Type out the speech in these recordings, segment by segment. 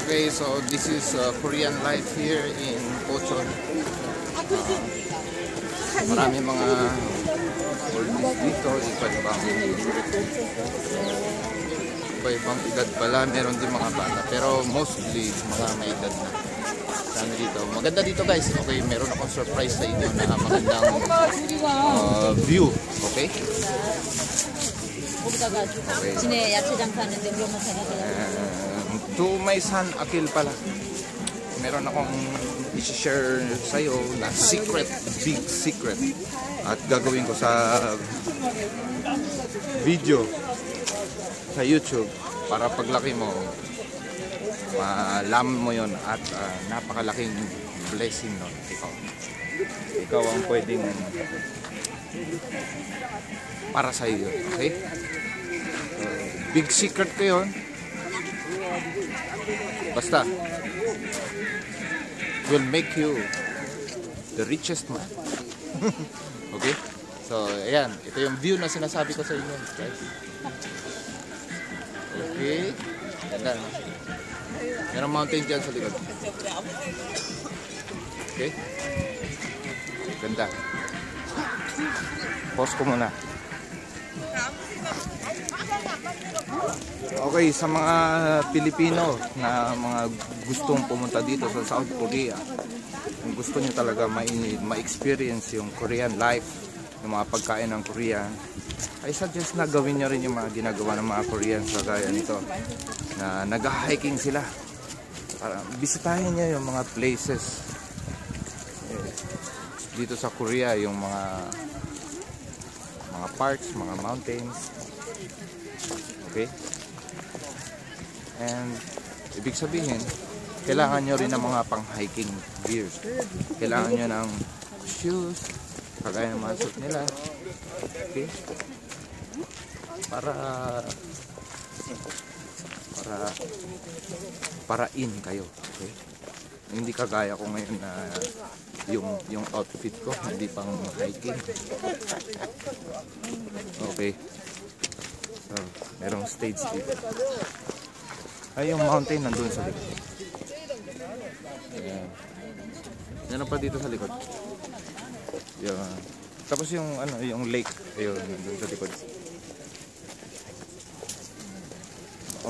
Okay, so this is Korean life here in Pochon. Marami mga oldies dito, iba-ibang edad pala, meron din mga bata, pero mostly mga may edad na. Sana dito. Maganda dito guys. Okay, meron akong surprise sa inyo na magandang view. Okay? To my son Akil pala, meron akong i-share sa'yo na secret, big secret, at gagawin ko sa video sa YouTube para paglaki mo malaman mo yon at napakalaking blessing nun. Ikaw ang pwedeng para sa iyo. Okay? Big secret ko yun. Basta will make you the richest man. Okay? So, ayan. Ito yung view na sinasabi ko sa inyo, guys. Okay? Ganda. Merong mountain dyan sa likod. Okay? Ganda. Pause ko muna. Okay, sa mga Pilipino na mga gustong pumunta dito sa South Korea, kung gusto nyo talaga ma-experience yung Korean life, yung mga pagkain ng Korean, I suggest na gawin nyo rin yung mga ginagawa ng mga Koreans kagaya nito, na nag-hiking sila. Para bisitahin nyo yung mga places dito sa Korea, yung mga parks, mga mountains. Okay? And ibig sabihin, kailangan nyo rin ng mga pang-hiking gears. Kailangan nyo ng shoes, kagaya ng mga suit nila. Okay? Para in kayo. Okay? Hindi kagaya ko ngayon na yung outfit ko hindi pang hiking. Okay. So, merong stage dito. Ay, yung mountain nandun sa likod. Ayan. Meron pa dito sa likod. Yan. Tapos yung yung lake, ayun, nandun sa likod.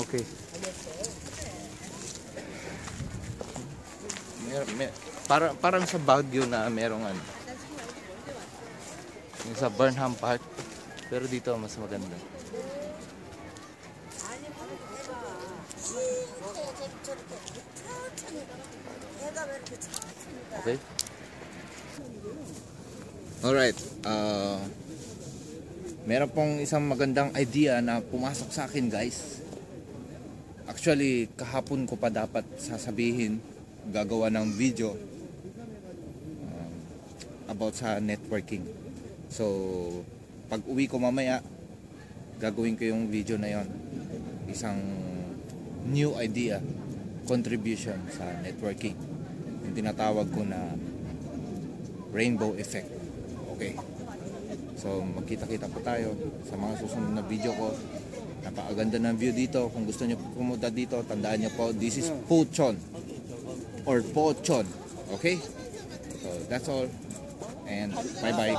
Okay. Parang sa Baguio na merong yung sa Burnham Park, pero dito mas maganda. Okay. Alright. Meron pong isang magandang idea na pumasok sa akin, guys. Actually, kahapon ko pa dapat sasabihin, gagawa ng video about sa networking. So, pag uwi ko mamaya, gagawin ko yung video na yon. Isang new idea, contribution sa networking. Yung tinatawag ko na rainbow effect. Okay? So, magkita-kita po tayo sa mga susunod na video ko. Napakaganda ng view dito. Kung gusto nyo pumunta dito, tandaan nyo po, this is Pochon or Pochon. Okay? So, that's all. And bye-bye.